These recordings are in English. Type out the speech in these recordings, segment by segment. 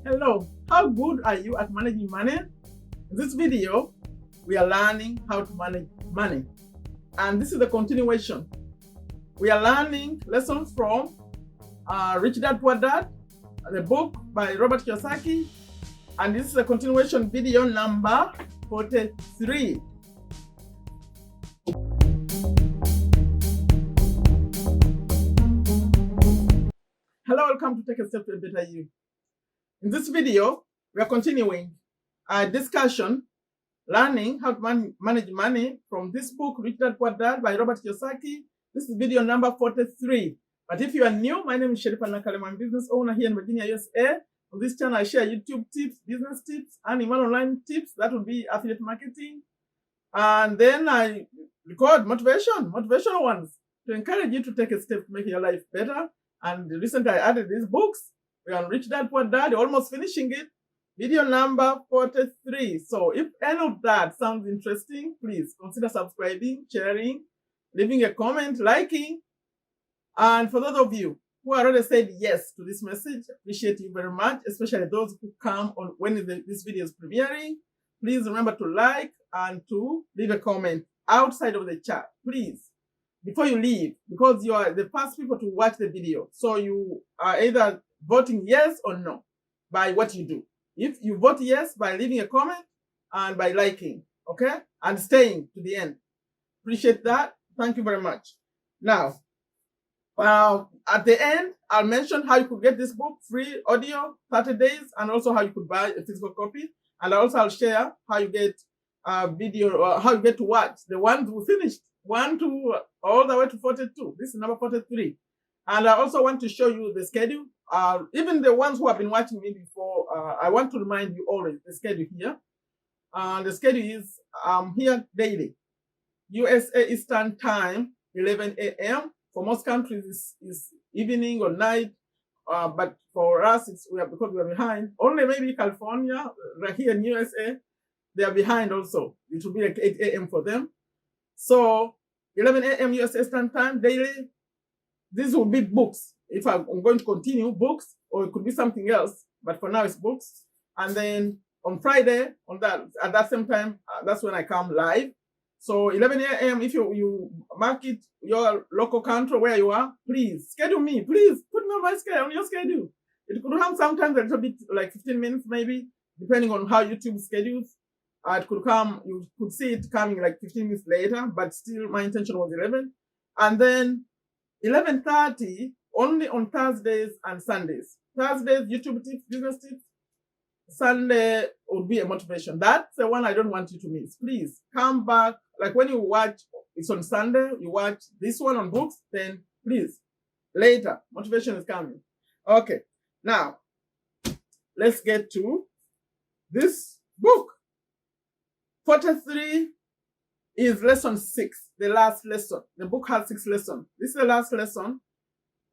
Hello, how good are you at managing money? In this video, we are learning how to manage money. And this is the continuation. We are learning lessons from Rich Dad Poor Dad, the book by Robert Kiyosaki. And this is a continuation video number 43. Hello, welcome to Take a Step to a Better You. In this video, we are continuing a discussion, learning how to manage money from this book, Rich Dad Poor Dad by Robert Kiyosaki. This is video number 43. But if you are new, my name is Sherifa, Nakalema. I'm a business owner here in Virginia, USA. On this channel, I share YouTube tips, business tips, and online tips. That will be affiliate marketing. And then I record motivational ones to encourage you to take a step to make your life better. And recently I added these books. We're on Rich Dad Poor Dad, almost finishing it. Video number 43. So if any of that sounds interesting, please consider subscribing, sharing, leaving a comment, liking. And for those of you who already said yes to this message, appreciate you very much, especially those who come on when this video is premiering. Please remember to like and to leave a comment outside of the chat, please, before you leave, because you are the first people to watch the video. So you are either voting yes or no by what you do. If you vote yes by leaving a comment and by liking, okay, and staying to the end. Appreciate that. Thank you very much. Now, at the end, I'll mention how you could get this book free audio 30 days and also how you could buy a physical copy. And also I'll share how you get video, how you get to watch the ones we finished, 1 to all the way to 42. This is number 43. And I also want to show you the schedule. Even the ones who have been watching me before, I want to remind you always the schedule here. The schedule is here daily. USA Eastern Time, 11 a.m. For most countries, is evening or night. But for us, because we are behind. Only maybe California, right here in USA, they are behind also. It will be like 8 a.m. for them. So 11 a.m. US Eastern Time daily. These will be books. If I'm going to continue, books, or it could be something else. But for now, it's books. And then on Friday, at that same time, that's when I come live. So 11 a.m. If you mark it your local country where you are, please schedule me. Please put me on my schedule, on your schedule. It could have sometimes a little bit like 15 minutes maybe, depending on how YouTube schedules. It could come, you could see it coming like 15 minutes later, but still my intention was 11. And then 11:30 only on Thursdays and Sundays. Thursdays, YouTube tips, business tips. Sunday would be a motivation. That's the one I don't want you to miss. Please come back. Like when you watch, it's on Sunday, you watch this one on books, then please, later, motivation is coming. Okay, now, let's get to this book. 43 is lesson 6, the last lesson. The book has 6 lessons. This is the last lesson.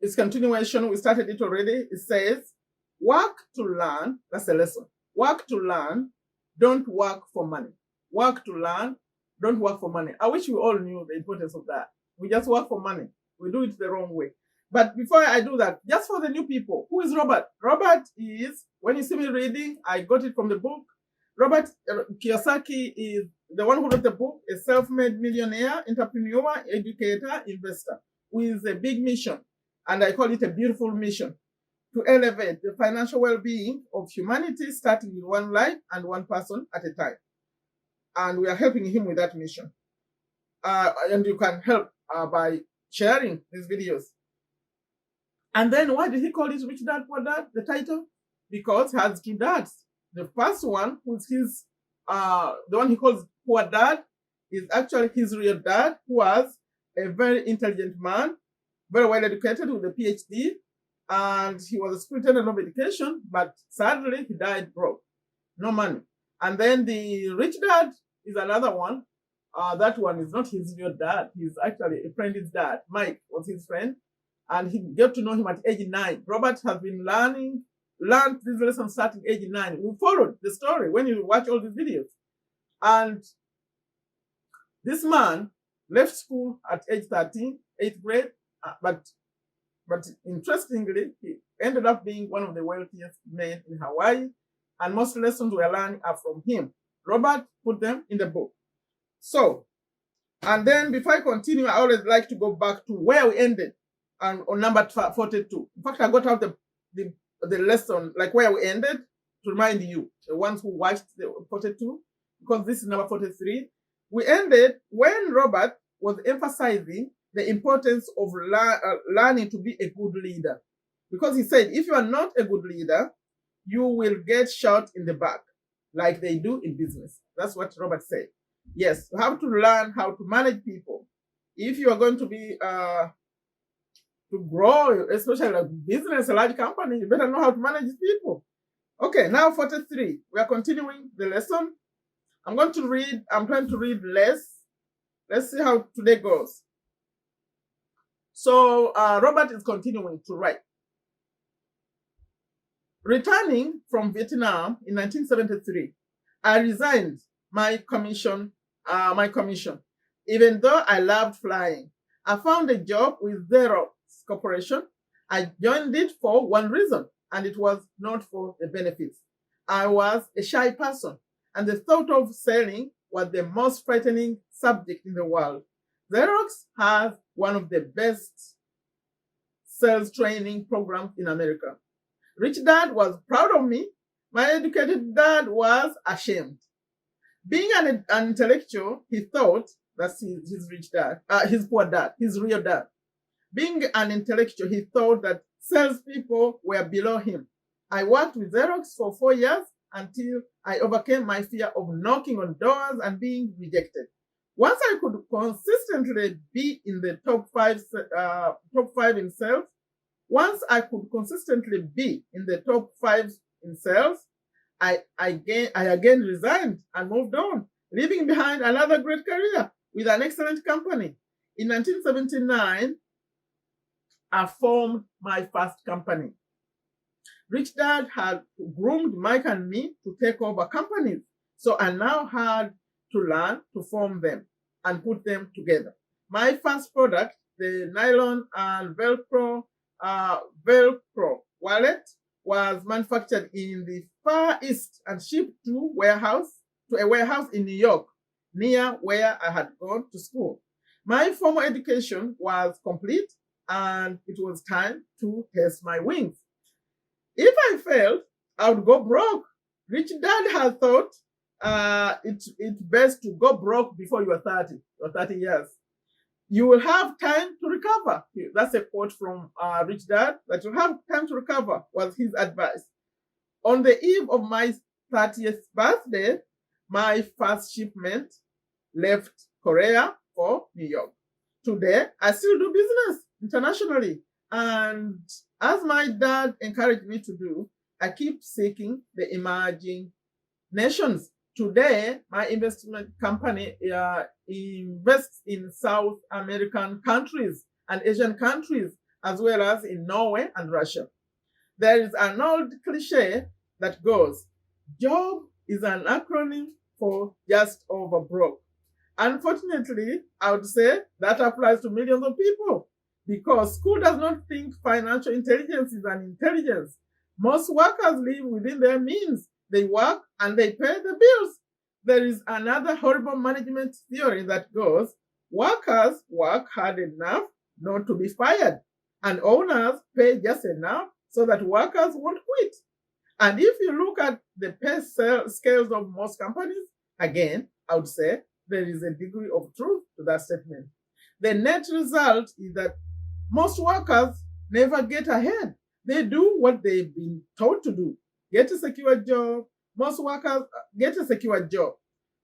It's continuation. We started it already. It says, work to learn. That's a lesson. Work to learn. Don't work for money. Work to learn. Don't work for money. I wish we all knew the importance of that. We just work for money. We do it the wrong way. But before I do that, just for the new people, who is Robert? Robert is, when you see me reading, I got it from the book. Robert Kiyosaki is the one who wrote the book, a self-made millionaire, entrepreneur, educator, investor, with a big mission. And I call it a beautiful mission, to elevate the financial well-being of humanity, starting with one life and one person at a time. And we are helping him with that mission. And you can help by sharing these videos. And then why did he call it Rich Dad Poor Dad, the title? Because he has 2 dads. The first one, who's his, the one he calls Poor Dad, is actually his real dad, who was a very intelligent man, very well educated with a PhD, and he was a superintendent of education, but sadly he died broke, no money. And then the rich dad is another one. That one is not his real dad. He's actually a friend's dad. Mike was his friend, and he got to know him at age 9. Robert has been learned this lesson starting age 9. We followed the story when you watch all these videos. And this man left school at age 13, 8th grade, but But interestingly, he ended up being one of the wealthiest men in Hawaii, and most lessons we're learning are from him. Robert put them in the book. So, and then before I continue, I always like to go back to where we ended on number 42. In fact, I got out the lesson, like where we ended, to remind you, the ones who watched the 42, because this is number 43. We ended when Robert was emphasizing the importance of learning to be a good leader. Because he said, if you are not a good leader, you will get shot in the back, like they do in business. That's what Robert said. Yes, you have to learn how to manage people. If you are going to be to grow, especially a business, a large company, you better know how to manage people. Okay, now 43. We are continuing the lesson. I'm trying to read less. Let's see how today goes. So Robert is continuing to write. Returning from Vietnam in 1973, I resigned my commission. Even though I loved flying, I found a job with Xerox Corporation. I joined it for one reason, and it was not for the benefits. I was a shy person, and the thought of selling was the most frightening subject in the world. Xerox has one of the best sales training programs in America. Rich Dad was proud of me. My educated dad was ashamed. Being an intellectual, he thought, that's his rich dad, his poor dad, his real dad. Being an intellectual, he thought that salespeople were below him. I worked with Xerox for 4 years until I overcame my fear of knocking on doors and being rejected. Once I could consistently be in the top five in sales, I again resigned and moved on, leaving behind another great career with an excellent company. In 1979, I formed my first company. Rich Dad had groomed Mike and me to take over companies, so I now had to learn to form them and put them together. My first product, the nylon and Velcro wallet, was manufactured in the Far East and shipped to a warehouse in New York, near where I had gone to school. My formal education was complete, and it was time to test my wings. If I failed, I would go broke. Rich Dad had thought it's best to go broke before you are 30 or 30 years. You will have time to recover. That's a quote from Rich Dad, that you have time to recover, was his advice. On the eve of my 30th birthday, my first shipment left Korea for New York. Today, I still do business internationally. And as my dad encouraged me to do, I keep seeking the emerging nations. Today, my investment company invests in South American countries and Asian countries, as well as in Norway and Russia. There is an old cliche that goes, "Job is an acronym for just over broke." Unfortunately, I would say that applies to millions of people, because school does not think financial intelligence is an intelligence. Most workers live within their means. They work and they pay the bills. There is another horrible management theory that goes, workers work hard enough not to be fired, and owners pay just enough so that workers won't quit. And if you look at the pay scales of most companies, again, I would say there is a degree of truth to that statement. The net result is that most workers never get ahead. They do what they've been told to do. Get a secure job. Most workers get a secure job.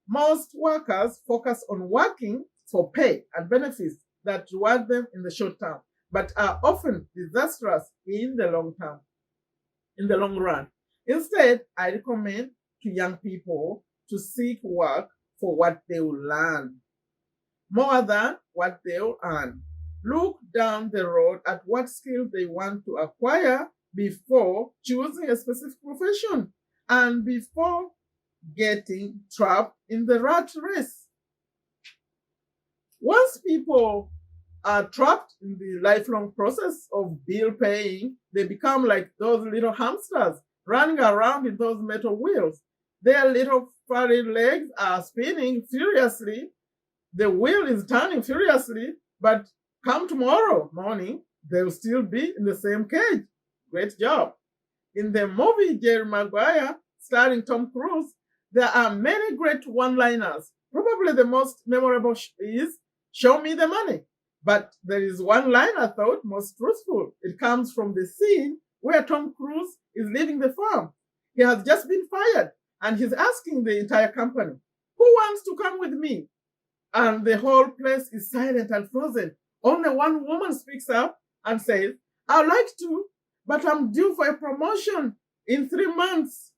Most workers focus on working for pay and benefits that reward them in the short term, but are often disastrous in the long run. Instead, I recommend to young people to seek work for what they will learn more than what they will earn. Look down the road at what skills they want to acquire before choosing a specific profession and before getting trapped in the rat race. Once people are trapped in the lifelong process of bill paying. They become like those little hamsters running around in those metal wheels. Their little furry legs are spinning furiously. The wheel is turning furiously, but come tomorrow morning, they'll still be in the same cage. Great job. In the movie Jerry Maguire, starring Tom Cruise, there are many great one-liners. Probably the most memorable is, "Show me the money." But there is one line I thought most truthful. It comes from the scene where Tom Cruise is leaving the farm. He has just been fired, and he's asking the entire company, "Who wants to come with me?" And the whole place is silent and frozen. Only one woman speaks up and says, "I'd like to, but I'm due for a promotion in 3 months."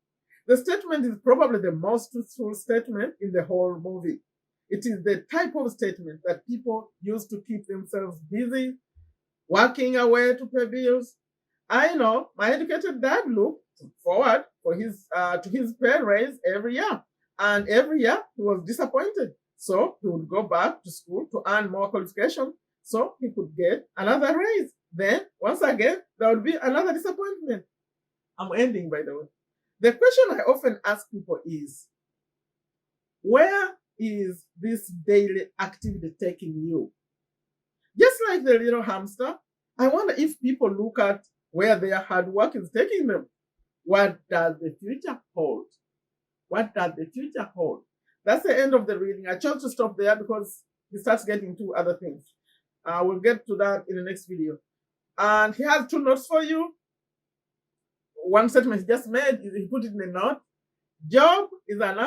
The statement is probably the most truthful statement in the whole movie. It is the type of statement that people use to keep themselves busy, working away to pay bills. I know my educated dad looked forward for to his pay raise every year, and every year he was disappointed. So he would go back to school to earn more qualification so he could get another raise. Then, once again, there would be another disappointment. I'm ending, by the way. The question I often ask people is, where is this daily activity taking you? Just like the little hamster, I wonder if people look at where their hard work is taking them. What does the future hold? What does the future hold? That's the end of the reading. I chose to stop there because he starts getting to other things. We'll get to that in the next video. And he has 2 notes for you. One statement he just made, he put it in a note. Job is an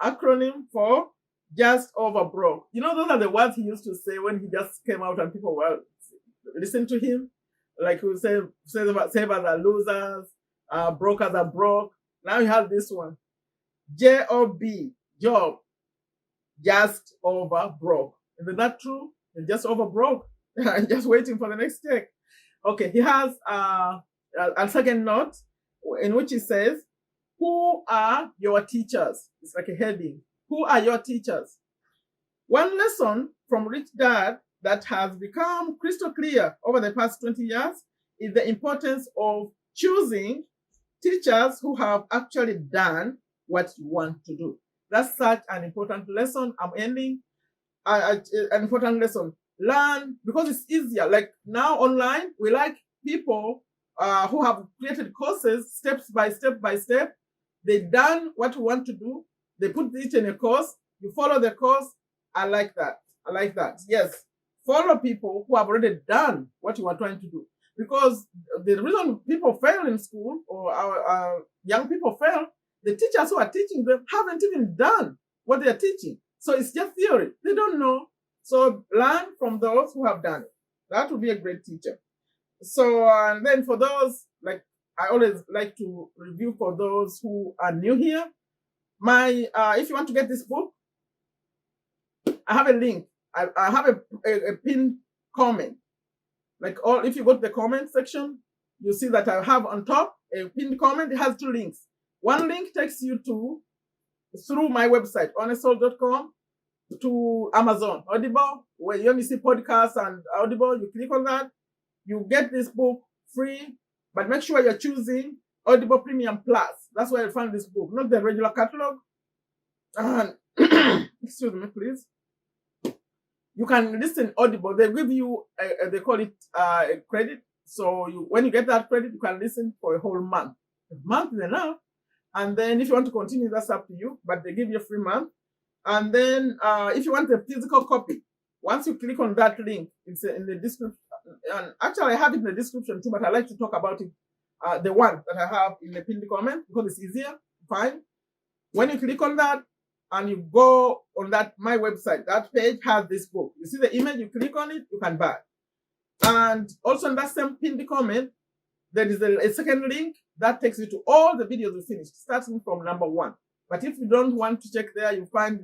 acronym for just over broke. You know, those are the words he used to say when he just came out and people were listening to him. Like he would say savers are losers, brokers are broke. Now you have this one. J-O-B, job, just over broke. Is that true? You're just over broke. I'm just waiting for the next check. Okay, he has a second note in which he says, who are your teachers? It's like a heading. Who are your teachers? One lesson from Rich Dad that has become crystal clear over the past 20 years is the importance of choosing teachers who have actually done what you want to do. That's such an important lesson. I'm ending an important lesson. Learn, because it's easier. Like now online, we like people who have created courses steps by step. They've done what we want to do. They put it in a course. You follow the course. I like that. I like that. Yes. Follow people who have already done what you are trying to do. Because the reason people fail in school, or our young people fail, the teachers who are teaching them haven't even done what they are teaching. So it's just theory. They don't know. So learn from those who have done it. That would be a great teacher. So and then for those, like I always like to review for those who are new here. If you want to get this book, I have a link. I have a pinned comment. Like if you go to the comment section, you see that I have on top a pinned comment. It has 2 links. One link takes you through my website, honestsoul.com, to Amazon, Audible, where you only see podcasts and Audible. You click on that, you get this book free, but make sure you're choosing Audible Premium Plus. That's where you find this book, not the regular catalog. And excuse me, please. You can listen Audible. They give you they call it a credit. So when you get that credit, you can listen for a whole month. A month is enough. And then if you want to continue, that's up to you. But they give you a free month. And then if you want a physical copy, once you click on that link, it's in the description. And actually, I have it in the description too, but I like to talk about it, the one that I have in the pinned comment, because it's easier to find. When you click on that and you go on my website, that page has this book. You see the image, you click on it, you can buy. And also in that same pinned comment, there is a second link that takes you to all the videos we finished, starting from number 1. But if you don't want to check there, you find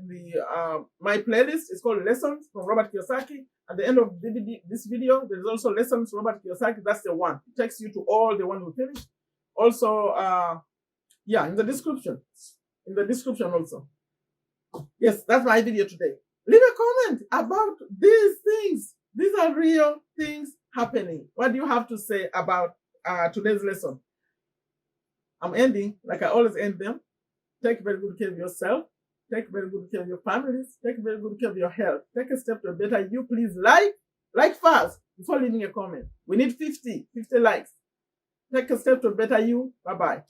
my playlist. It's called Lessons from Robert Kiyosaki. At the end of this video, there's also Lessons from Robert Kiyosaki. That's the one. It takes you to all the ones we finished. Also, in the description. In the description also. Yes, that's my video today. Leave a comment about these things. These are real things happening. What do you have to say about today's lesson? I'm ending like I always end them. Take very good care of yourself. Take very good care of your families. Take very good care of your health. Take a step to a better you. Please like fast before leaving a comment. We need 50 likes. Take a step to a better you. Bye-bye.